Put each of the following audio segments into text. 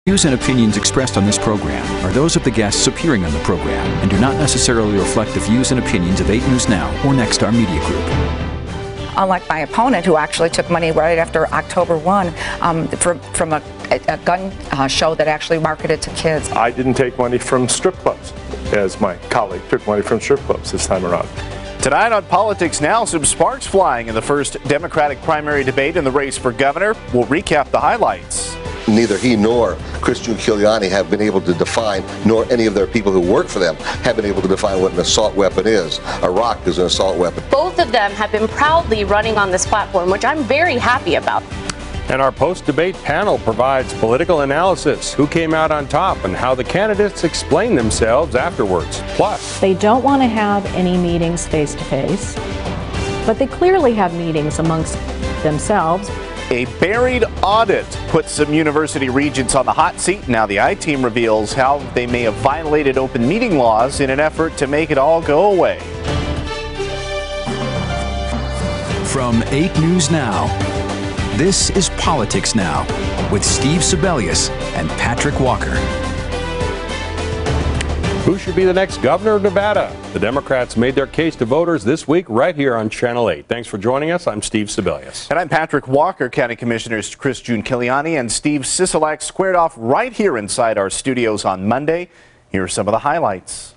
Views and opinions expressed on this program are those of the guests appearing on the program and do not necessarily reflect the views and opinions of 8 News Now or Nexstar Media Group. Unlike my opponent, who actually took money right after October 1 from a gun show that actually marketed to kids. I didn't take money from strip clubs, as my colleague took money from strip clubs this time around. Tonight on Politics Now, some sparks flying in the first Democratic primary debate in the race for governor. We'll recap the highlights. Neither he nor Christian Culinary have been able to define, nor any of their people who work for them have been able to define what an assault weapon is. A rock is an assault weapon. Both of them have been proudly running on this platform, which I'm very happy about. And our post-debate panel provides political analysis, who came out on top, and how the candidates explain themselves afterwards. Plus, they don't want to have any meetings face-to-face, but they clearly have meetings amongst themselves. A buried audit puts some university regents on the hot seat. Now the I-Team reveals how they may have violated open meeting laws in an effort to make it all go away. From 8 News Now, this is Politics Now with Steve Sebelius and Patrick Walker. who should be the next governor of Nevada? The Democrats made their case to voters this week right here on Channel 8. Thanks for joining us. I'm Steve Sebelius. And I'm Patrick Walker. County Commissioners Christian Culinary and Steve Sisolak squared off right here inside our studios on Monday. Here are some of the highlights.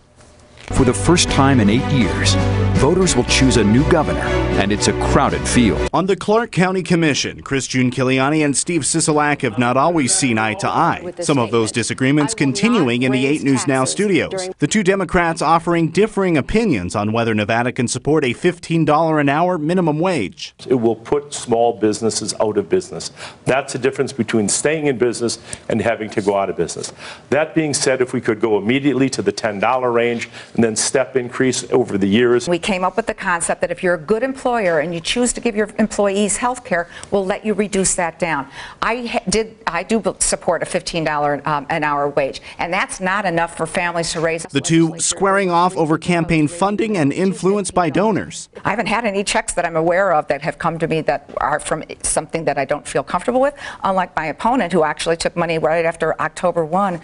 For the first time in 8 years, voters will choose a new governor, and it's a crowded field. On the Clark County Commission, Christian Culinary and Steve Sisolak have not always seen eye to eye. Some of those disagreements continuing in the 8 News Now studios. The two Democrats offering differing opinions on whether Nevada can support a $15 an hour minimum wage. It will put small businesses out of business. That's the difference between staying in business and having to go out of business. That being said, if we could go immediately to the $10 range and then step increase over the years. We came up with the concept that if you're a good employer and you choose to give your employees health care, we'll let you reduce that down. I do support a $15 an hour wage, and that's not enough for families to raise. The two squaring off over campaign funding and influence by donors. I haven't had any checks that I'm aware of that have come to me that are from something that I don't feel comfortable with, unlike my opponent, who actually took money right after October 1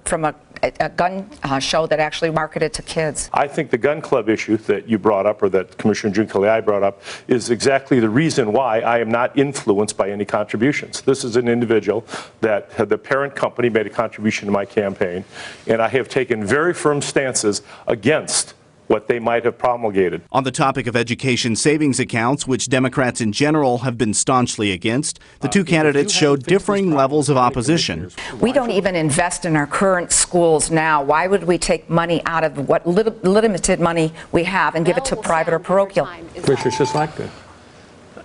from a gun show that actually marketed to kids. I think the gun club issue that you brought up, or that Commissioner Giuliani brought up, is exactly the reason why I am not influenced by any contributions. This is an individual that the parent company made a contribution to my campaign, and I have taken very firm stances against what they might have promulgated. On the topic of education savings accounts, which Democrats in general have been staunchly against, the two candidates showed differing levels of opposition. We don't even invest in our current schools now. Why would we take money out of what limited money we have and give it to private or parochial? Commissioner Sisolak.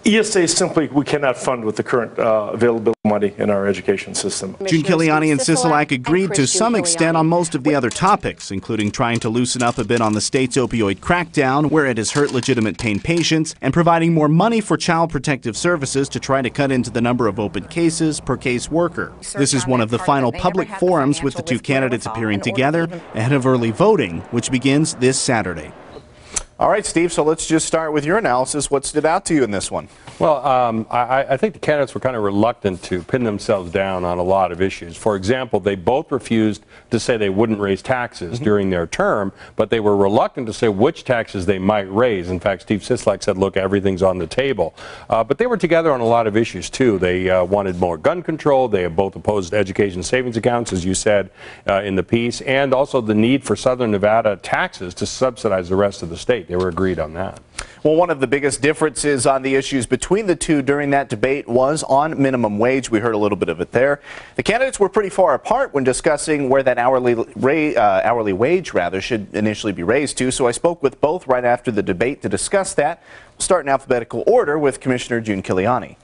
ESA simply, we cannot fund with the current available money in our education system. Culinary and Sisolak agreed to some extent on most of the other topics, including trying to loosen up a bit on the state's opioid crackdown, where it has hurt legitimate pain patients, and providing more money for child protective services to try to cut into the number of open cases per case worker. This is one of the final public forums with the two candidates appearing together ahead of early voting, which begins this Saturday. All right, Steve, so let's just start with your analysis. What stood out to you in this one? Well, I think the candidates were kind of reluctant to pin themselves down on a lot of issues. For example, they both refused to say they wouldn't raise taxes during their term, but they were reluctant to say which taxes they might raise. In fact, Steve Sisolak said, look, everything's on the table. But they were together on a lot of issues, too. They wanted more gun control. They have both opposed education savings accounts, as you said in the piece, and also the need for Southern Nevada taxes to subsidize the rest of the state. They were agreed on that. Well, one of the biggest differences on the issues between the two during that debate was on minimum wage. We heard a little bit of it there. The candidates were pretty far apart when discussing where that hourly wage should initially be raised to. So I spoke with both right after the debate to discuss that. We'll start in alphabetical order with Commissioner June Culinary.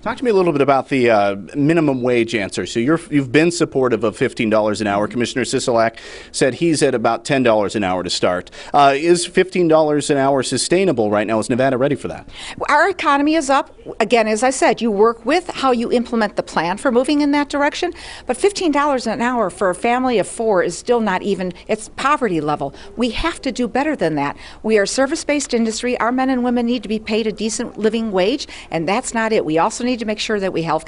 Talk to me a little bit about the minimum wage answer. So you've been supportive of $15 an hour. Commissioner Sisolak said he's at about $10 an hour to start. Is $15 an hour sustainable right now? Is Nevada ready for that? Our economy is up. Again, as I said, you work with how you implement the plan for moving in that direction. But $15 an hour for a family of 4 is still not even, it's poverty level. We have to do better than that. We are a service-based industry. Our men and women need to be paid a decent living wage, and that's not it. We also need need to make sure that we have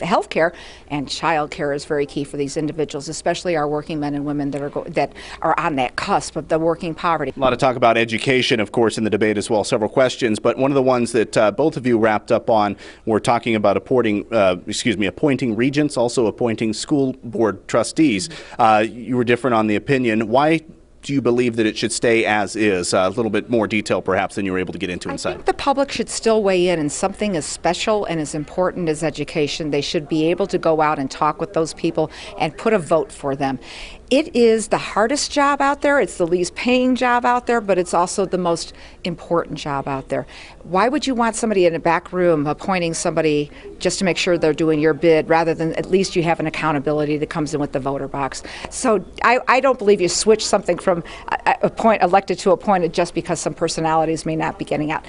health care, and child care is very key for these individuals, especially our working men and women that are on that cusp of the working poverty. A lot of talk about education, of course, in the debate as well, several questions, but one of the ones that both of you wrapped up on were talking about appointing regents, also appointing school board trustees. You were different on the opinion. Why do you believe that it should stay as is? A little bit more detail, perhaps, than you were able to get into inside. I think the public should still weigh in something as special and as important as education. They should be able to go out and talk with those people and put a vote for them. It is the hardest job out there. It's the least paying job out there, but it's also the most important job out there. Why would you want somebody in a back room appointing somebody just to make sure they're doing your bid, rather than at least you have an accountability that comes in with the voter box? So I don't believe you switch something from elected to appointed just because some personalities may not be getting out.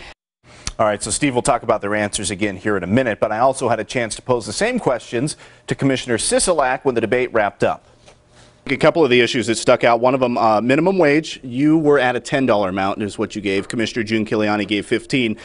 All right, so Steve will talk about their answers again here in a minute, but I also had a chance to pose the same questions to Commissioner Sisolak when the debate wrapped up. A couple of the issues that stuck out, one of them, minimum wage. You were at a $10 amount is what you gave. Commissioner June Culinary gave $15.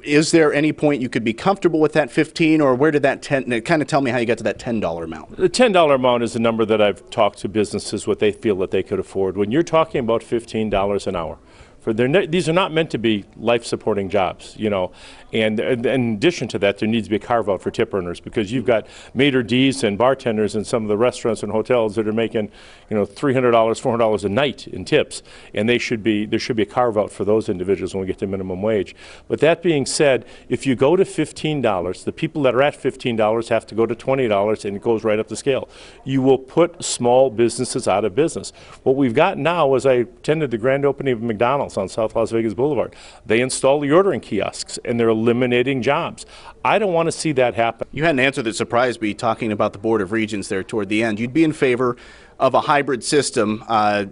Is there any point you could be comfortable with that $15, or where did that kind of tell me how you got to that $10 amount? The $10 amount is a number that I've talked to businesses what they feel that they could afford. When you're talking about $15 an hour, these are not meant to be life-supporting jobs, you know. And in addition to that, there needs to be a carve-out for tip earners, because you've got maitre d's and bartenders in some of the restaurants and hotels that are making, you know, $300, $400 a night in tips, and there should be a carve-out for those individuals when we get to minimum wage. But that being said, if you go to $15, the people that are at $15 have to go to $20, and it goes right up the scale. You will put small businesses out of business. What we've got now is, I attended the grand opening of McDonald's on South Las Vegas Boulevard. They installed the ordering kiosks, and they're eliminating jobs. I don't want to see that happen. You had an answer that surprised me, talking about the Board of Regents there toward the end. You'd be in favor of a hybrid system,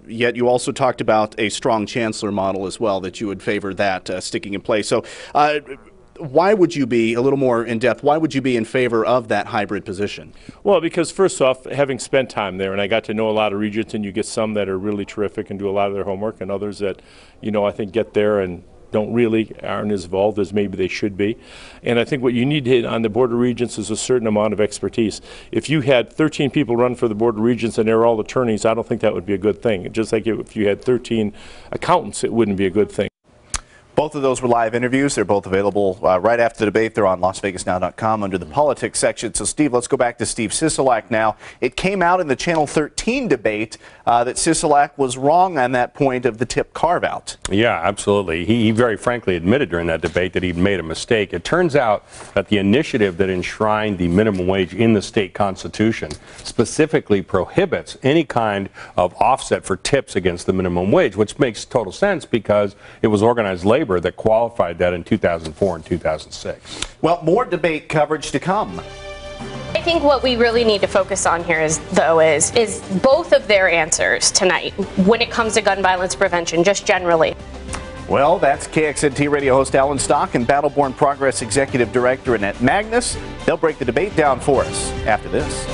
yet you also talked about a strong chancellor model as well, that you would favor that sticking in place. So why would you be, a little more in depth, why would you be in favor of that hybrid position? Well, because first off, having spent time there, and I got to know a lot of regents, and you get some that are really terrific and do a lot of their homework, and others that, you know, I think get there and aren't as involved as maybe they should be. And I think what you need to hit on the Board of Regents is a certain amount of expertise. If you had 13 people run for the Board of Regents and they're all attorneys, I don't think that would be a good thing. Just like if you had 13 accountants, it wouldn't be a good thing. Both of those were live interviews. They're both available right after the debate. They're on LasVegasNow.com under the politics section. So, Steve, let's go back to Steve Sisolak now. It came out in the Channel 13 debate that Sisolak was wrong on that point of the tip carve-out. Yeah, absolutely. He very frankly admitted during that debate that he'd made a mistake. It turns out that the initiative that enshrined the minimum wage in the state constitution specifically prohibits any kind of offset for tips against the minimum wage, which makes total sense because it was organized labor that qualified that in 2004 and 2006. Well, more debate coverage to come. I think what we really need to focus on here is both of their answers tonight when it comes to gun violence prevention, just generally. Well, that's KXNT radio host Alan Stock and Battleborn Progress Executive Director Annette Magnus. They'll break the debate down for us after this.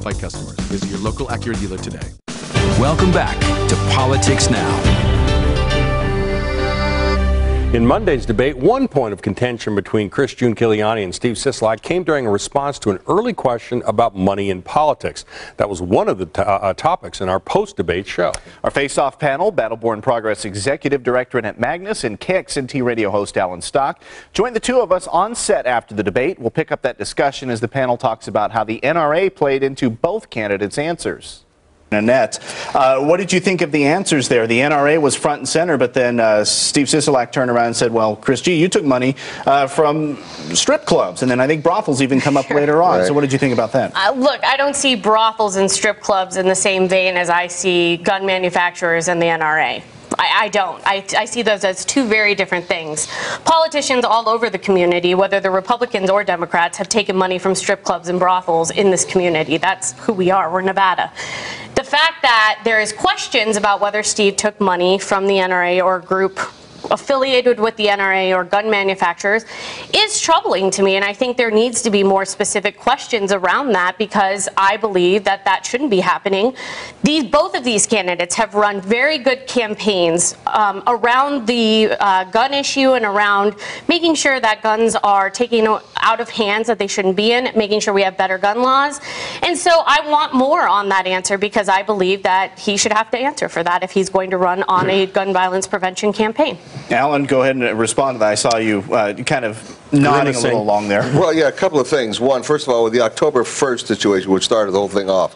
qualified customers. Visit your local Acura dealer today. Welcome back to Politics Now. In Monday's debate, one point of contention between June Culinary and Steve Sisolak came during a response to an early question about money in politics. That was one of the topics in our post-debate show. Our face-off panel, Battleborn Progress Executive Director Annette Magnus and KXNT radio host Alan Stock, joined the two of us on set after the debate. We'll pick up that discussion as the panel talks about how the NRA played into both candidates' answers. Annette, what did you think of the answers there? The NRA was front and center, but then Steve Sisolak turned around and said, well, Chris G., you took money from strip clubs, and then I think brothels even come up later on. Right. So what did you think about that? Look, I don't see brothels and strip clubs in the same vein as I see gun manufacturers and the NRA. I don't. I see those as two very different things. Politicians all over the community, whether they're Republicans or Democrats, have taken money from strip clubs and brothels in this community. That's who we are. We're Nevada. The fact that there is questions about whether Steve took money from the NRA or a group affiliated with the NRA or gun manufacturers is troubling to me, and I think there needs to be more specific questions around that, because I believe that that shouldn't be happening. Both of these candidates have run very good campaigns around the gun issue and around making sure that guns are taken out of hands that they shouldn't be in, making sure we have better gun laws. And so I want more on that answer, because I believe that he should have to answer for that if he's going to run on a gun violence prevention campaign. Alan, go ahead and respond to that. I saw you kind of nodding a little along there. Well, yeah, a couple of things. One, first of all, with the October 1st situation, which started the whole thing off,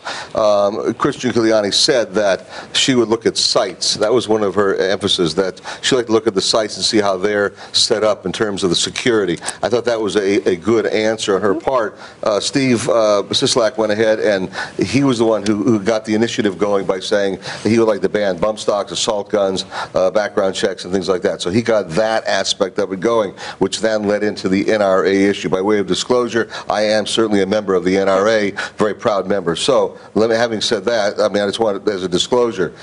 June Culinary said that she would look at sites. That was one of her emphasis, that she liked to look at the sites and see how they're set up in terms of the security. I thought that was a good answer on her part. Steve Sisolak went ahead, and he was the one who got the initiative going by saying that he would like to ban bump stocks, assault guns, background checks, and things like that. So he got that aspect of it going, which then led into the NRA issue. By way of disclosure, I am certainly a member of the NRA, very proud member. So, having said that, I mean, I just want it as a disclosure.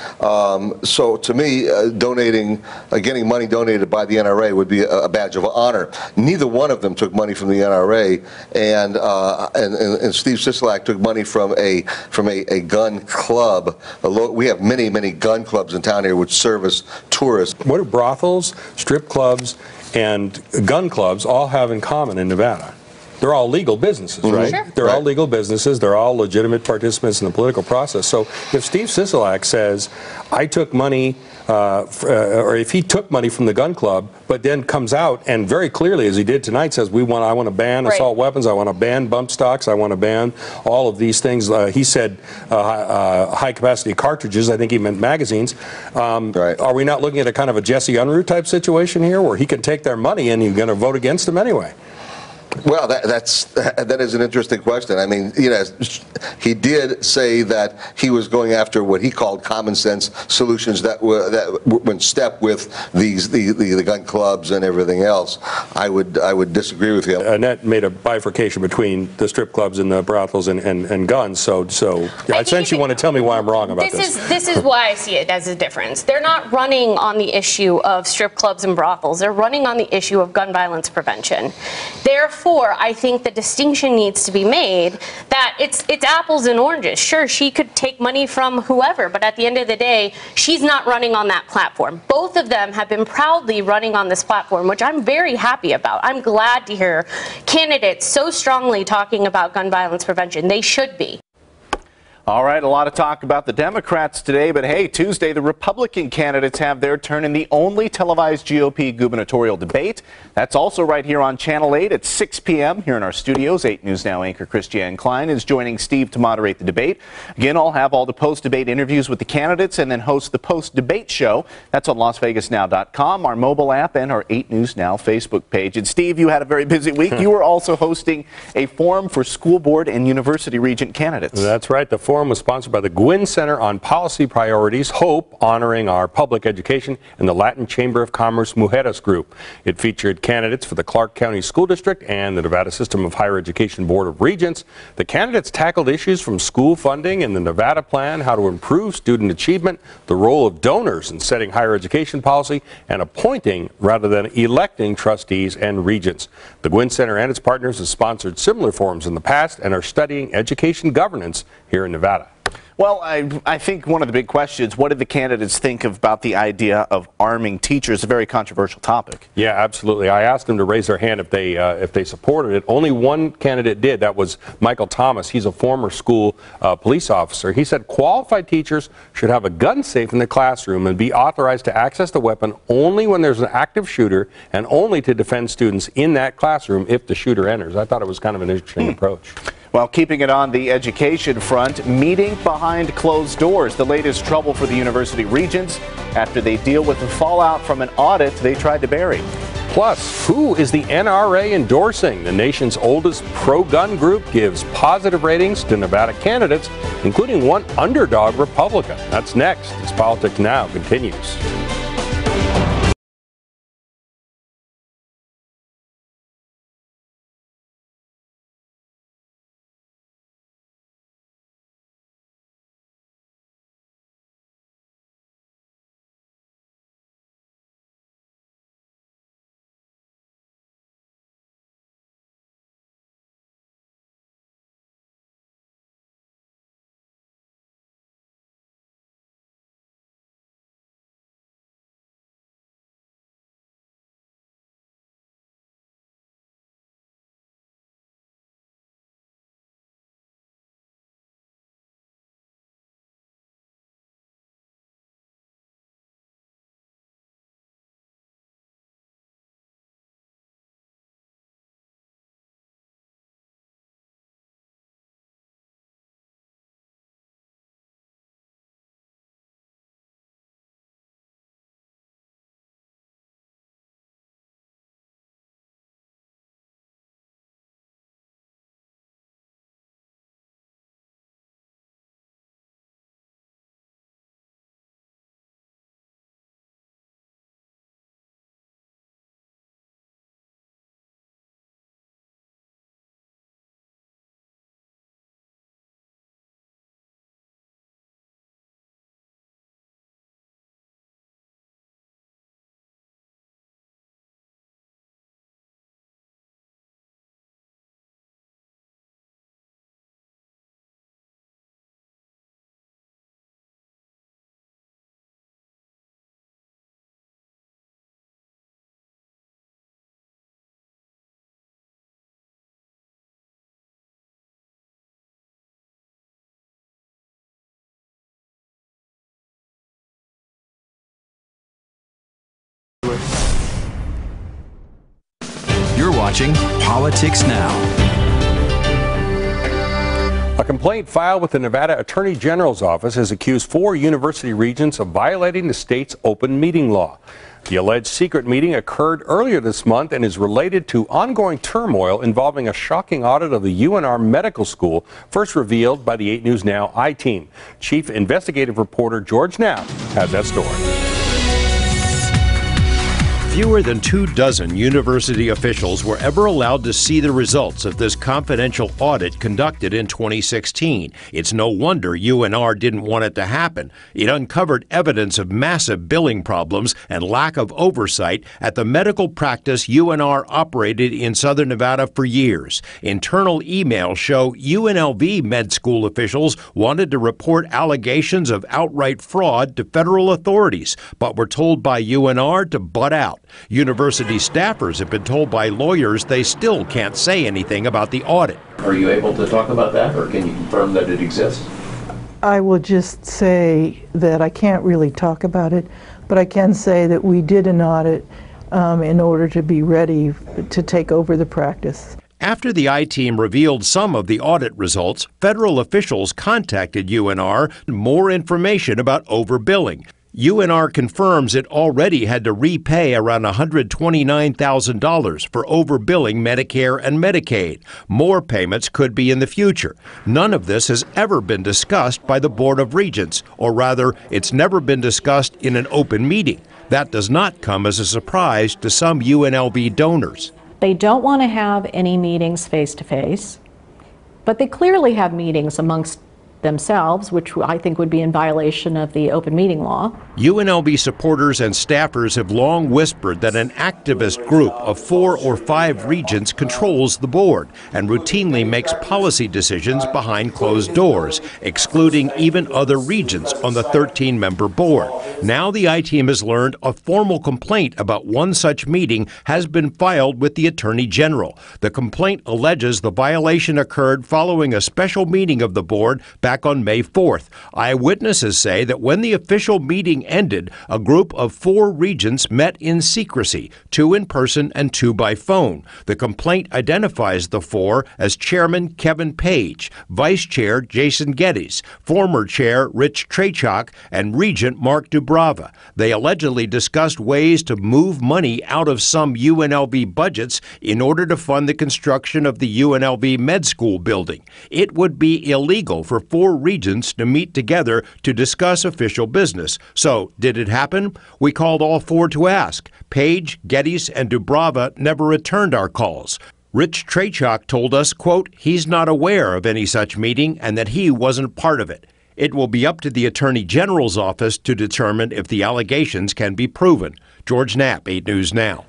So, to me, getting money donated by the NRA would be a badge of honor. Neither one of them took money from the NRA, and Steve Sisolak took money from a gun club. We have many gun clubs in town here which service tourists. What do brothels, strip clubs, and gun clubs all have in common in Nevada? They're all legal businesses, right? Sure. They're all legal businesses. They're all legitimate participants in the political process. So if Steve Sisolak says, I took money, or if he took money from the gun club, but then comes out and very clearly, as he did tonight, says, I want to ban assault weapons, I want to ban bump stocks, I want to ban all of these things. He said high-capacity cartridges. I think he meant magazines. Are we not looking at a kind of a Jesse Unruh type situation here, where he can take their money and you're going to vote against them anyway? Well, that is an interesting question. I mean, he did say that he was going after what he called common sense solutions that were in step with the gun clubs and everything else. I would disagree with him. Annette made a bifurcation between the strip clubs and the brothels and guns. So I sense you want to tell me why I'm wrong about this. This is why I see it as a difference. They're not running on the issue of strip clubs and brothels. They're running on the issue of gun violence prevention. Therefore, I think the distinction needs to be made that it's apples and oranges. Sure, she could take money from whoever, but at the end of the day, she's not running on that platform. Both of them have been proudly running on this platform, which I'm very happy about. I'm glad to hear candidates so strongly talking about gun violence prevention. They should be. All right, a lot of talk about the Democrats today, but hey, Tuesday, the Republican candidates have their turn in the only televised GOP gubernatorial debate. That's also right here on Channel 8 at 6 p.m. here in our studios. 8 News Now anchor Christiane Klein is joining Steve to moderate the debate. Again, I'll have all the post-debate interviews with the candidates and then host the post-debate show. That's on LasVegasNow.com, our mobile app, and our 8 News Now Facebook page. And Steve, you had a very busy week. You were also hosting a forum for school board and university regent candidates. That's right. The forum forum was sponsored by the Gwynn Center on Policy Priorities, HOPE, honoring our public education, and the Latin Chamber of Commerce Mujeres Group. It featured candidates for the Clark County School District and the Nevada System of Higher Education Board of Regents. The candidates tackled issues from school funding and the Nevada Plan, how to improve student achievement, the role of donors in setting higher education policy, and appointing rather than electing trustees and regents. The Gwynn Center and its partners have sponsored similar forums in the past and are studying education governance here in Nevada. Well, I think one of the big questions, what did the candidates think about the idea of arming teachers? A very controversial topic. Yeah, absolutely. I asked them to raise their hand if they supported it. Only one candidate did. That was Michael Thomas. He's a former school police officer. He said qualified teachers should have a gun safe in the classroom and be authorized to access the weapon only when there's an active shooter and only to defend students in that classroom if the shooter enters. I thought it was kind of an interesting approach. Well, keeping it on the education front, meeting behind closed doors, the latest trouble for the university regents after they deal with the fallout from an audit they tried to bury. Plus, who is the NRA endorsing? The nation's oldest pro-gun group gives positive ratings to Nevada candidates, including one underdog Republican. That's next as Politics Now continues. You're watching Politics Now. A complaint filed with the Nevada Attorney General's office has accused 4 university regents of violating the state's open meeting law. The alleged secret meeting occurred earlier this month and is related to ongoing turmoil involving a shocking audit of the UNR Medical School, first revealed by the 8 News Now I-Team. Chief Investigative Reporter George Knapp has that story. Fewer than 24 university officials were ever allowed to see the results of this confidential audit conducted in 2016. It's no wonder UNR didn't want it to happen. It uncovered evidence of massive billing problems and lack of oversight at the medical practice UNR operated in Southern Nevada for years. Internal emails show UNLV med school officials wanted to report allegations of outright fraud to federal authorities, but were told by UNR to butt out. University staffers have been told by lawyers they still can't say anything about the audit. Are you able to talk about that, or can you confirm that it exists? I will just say that I can't really talk about it, but I can say that we did an audit in order to be ready to take over the practice. After the I-Team revealed some of the audit results, federal officials contacted UNR for more information about overbilling. UNR confirms it already had to repay around $129,000 for overbilling Medicare and Medicaid. More payments could be in the future. None of this has ever been discussed by the Board of Regents, or rather, it's never been discussed in an open meeting. That does not come as a surprise to some UNLV donors. They don't want to have any meetings face-to-face, but they clearly have meetings amongst themselves, which I think would be in violation of the open meeting law. UNLV supporters and staffers have long whispered that an activist group of 4 or 5 regents controls the board and routinely makes policy decisions behind closed doors, excluding even other regents on the 13-member board. Now the I-Team has learned a formal complaint about one such meeting has been filed with the Attorney General. The complaint alleges the violation occurred following a special meeting of the board back on May 4th. Eyewitnesses say that when the official meeting ended, a group of 4 regents met in secrecy, 2 in person and 2 by phone. The complaint identifies the 4 as Chairman Kevin Page, Vice Chair Jason Geddes, former Chair Rich Trachok, and Regent Mark Dubrava. They allegedly discussed ways to move money out of some UNLV budgets in order to fund the construction of the UNLV Med School building. It would be illegal for 4 regents to meet together to discuss official business. So, did it happen? We called all 4 to ask. Page, Geddes, and Dubrava never returned our calls. Rich Trachok told us, quote, he's not aware of any such meeting and that he wasn't part of it. It will be up to the Attorney General's office to determine if the allegations can be proven. George Knapp, 8 News Now.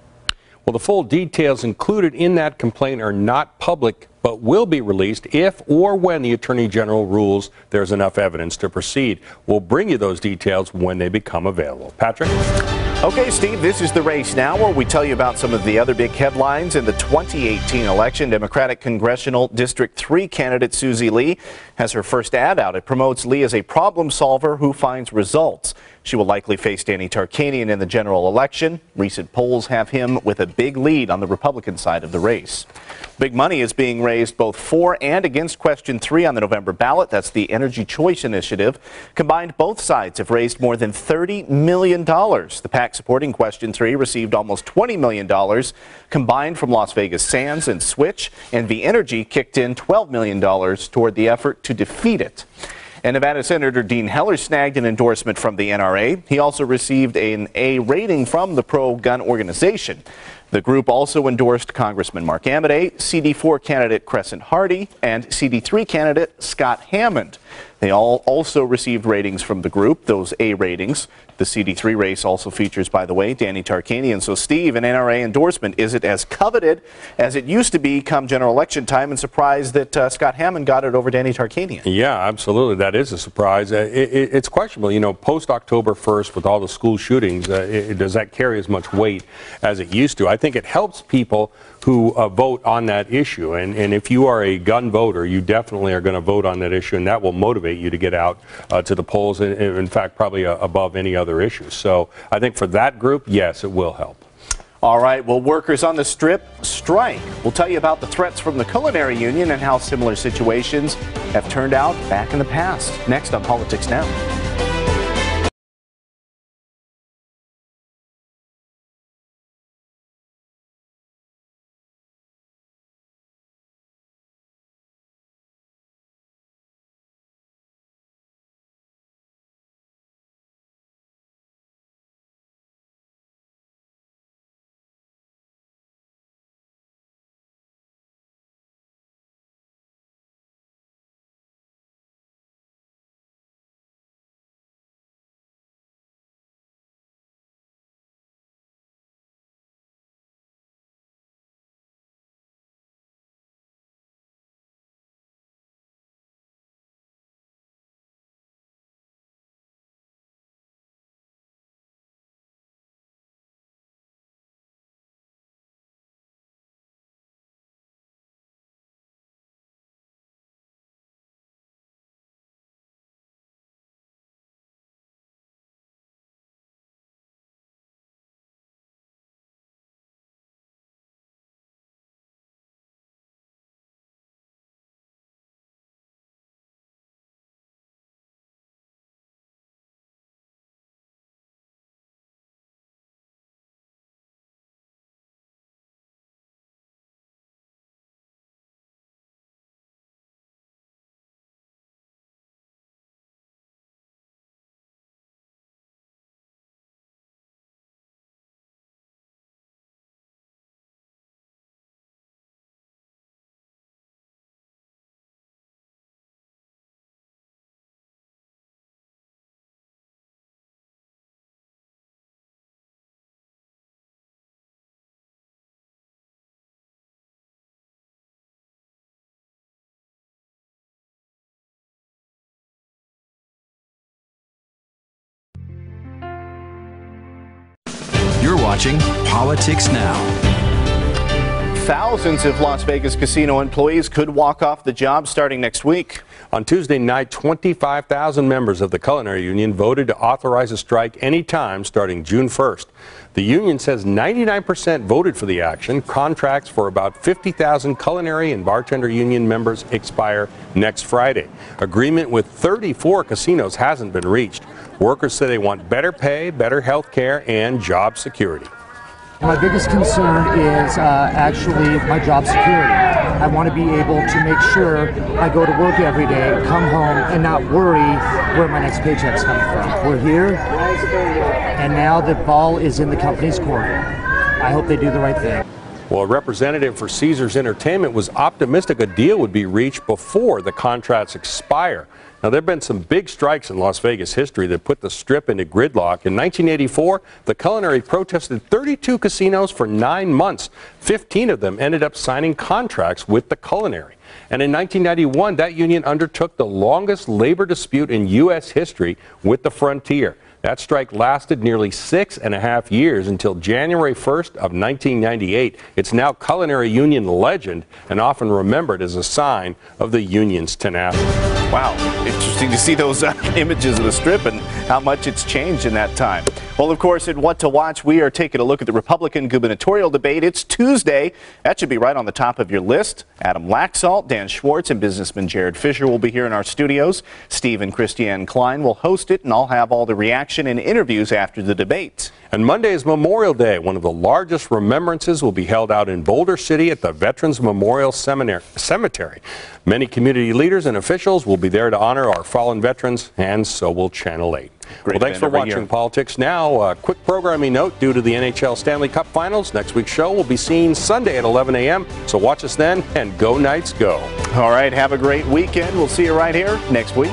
Well, the full details included in that complaint are not public, but will be released if or when the Attorney General rules there's enough evidence to proceed. We'll bring you those details when they become available. Patrick? Okay, Steve, this is The Race Now, where we tell you about some of the other big headlines in the 2018 election. Democratic Congressional District 3 candidate Susie Lee has her first ad out. It promotes Lee as a problem solver who finds results. She will likely face Danny Tarkanian in the general election. Recent polls have him with a big lead on the Republican side of the race. Big money is being raised both for and against Question 3 on the November ballot. That's the Energy Choice Initiative. Combined, both sides have raised more than $30 million. The PAC supporting Question 3 received almost $20 million combined from Las Vegas Sands and Switch, and V Energy kicked in $12 million toward the effort to defeat it. And Nevada Senator Dean Heller snagged an endorsement from the NRA. He also received an A rating from the pro-gun organization. The group also endorsed Congressman Mark Amodei, CD4 candidate Crescent Hardy, and CD3 candidate Scott Hammond. They all also received ratings from the group, those A ratings. The CD3 race also features, by the way, Danny Tarkanian. So, Steve, an NRA endorsement, is it as coveted as it used to be come general election time? And surprised that Scott Hammond got it over Danny Tarkanian. Yeah, absolutely. That is a surprise. It's questionable. You know, post-October 1st with all the school shootings, does that carry as much weight as it used to? I think it helps people who vote on that issue. And if you are a gun voter, you definitely are going to vote on that issue, and that will motivate you to get out to the polls, and in fact, probably above any other issue. So I think for that group, yes, it will help. All right, well, workers on the Strip strike. We'll tell you about the threats from the Culinary Union and how similar situations have turned out back in the past. Next on Politics Now. watching Politics Now. Thousands of Las Vegas casino employees could walk off the job starting next week. On Tuesday night, 25,000 members of the Culinary Union voted to authorize a strike anytime starting June 1st. The union says 99% voted for the action. Contracts for about 50,000 culinary and bartender union members expire next Friday. Agreement with 34 casinos hasn't been reached. Workers say they want better pay, better health care, and job security. My biggest concern is actually my job security. I want to be able to make sure I go to work every day, come home, and not worry where my next paycheck's coming from. We're here, and now the ball is in the company's court. I hope they do the right thing. Well, a representative for Caesars Entertainment was optimistic a deal would be reached before the contracts expire. Now, there have been some big strikes in Las Vegas history that put the Strip into gridlock. In 1984, the Culinary protested 32 casinos for 9 months. 15 of them ended up signing contracts with the Culinary. And in 1991, that union undertook the longest labor dispute in U.S. history with the Frontier. That strike lasted nearly 6.5 years until January 1st of 1998. It's now Culinary Union legend and often remembered as a sign of the union's tenacity. Wow, interesting to see those images of the Strip and how much it's changed in that time. Well, of course, in What to Watch, we are taking a look at the Republican gubernatorial debate. It's Tuesday. That should be right on the top of your list. Adam Laxalt, Dan Schwartz, and businessman Jared Fisher will be here in our studios. Steve and Christiane Klein will host it, and I'll have all the reaction and interviews after the debate. And Monday is Memorial Day. One of the largest remembrances will be held out in Boulder City at the Veterans Memorial Cemetery. Many community leaders and officials will be there to honor our fallen veterans, and so will Channel 8. Well, thanks for watching Politics Now. A quick programming note, due to the NHL Stanley Cup Finals, next week's show will be seen Sunday at 11 a.m. So watch us then, and go Knights go. All right, have a great weekend. We'll see you right here next week.